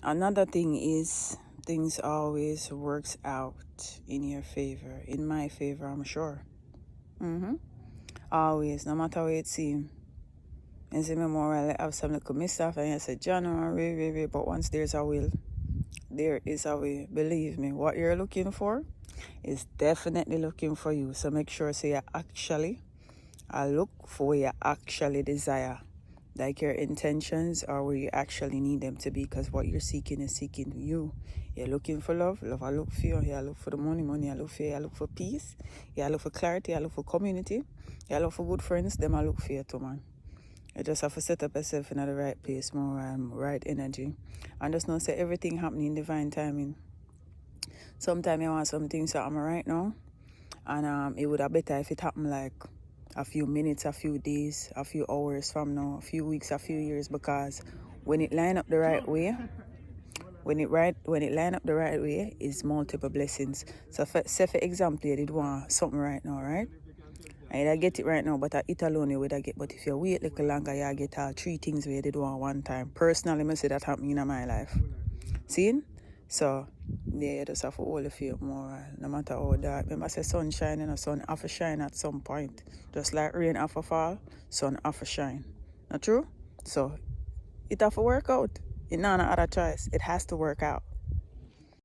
Another thing is things always works out in your favor, in my favor, I'm sure. Always, no matter what it seems. And say, more I have some little misstuff, and I say, January, but once there's a will, there is a way. Believe me, what you're looking for is definitely looking for you. So make sure say you actually look for what you actually desire. Like your intentions are where you actually need them to be, because what you're seeking is seeking you. You're looking for love, love I look for you. You look for the money, money I look for you. You look for peace, you look for clarity, you look for community, you look for good friends, them I look for you too, man. You just have to set up yourself in the right place, more right energy. And just know say everything happening in divine timing. Sometimes you want some things to happen right now, and it would have better if it happened like a few minutes, a few days, a few hours from now, a few weeks, a few years, because when it line up the right way, when it line up the right way, is multiple blessings. So say for example, you did want something right now, right? And I get it right now, but it alone you would get. But if you wait a little longer, you get all three things where you did one time. Personally, I say that happened in my life. See? So, yeah, you just have to hold the faith more, no matter how dark. Remember, I say sun shining, sun have to shine at some point. Just like rain have to fall, sun have to shine. Not true? So, it have to work out. It's not another choice. It has to work out.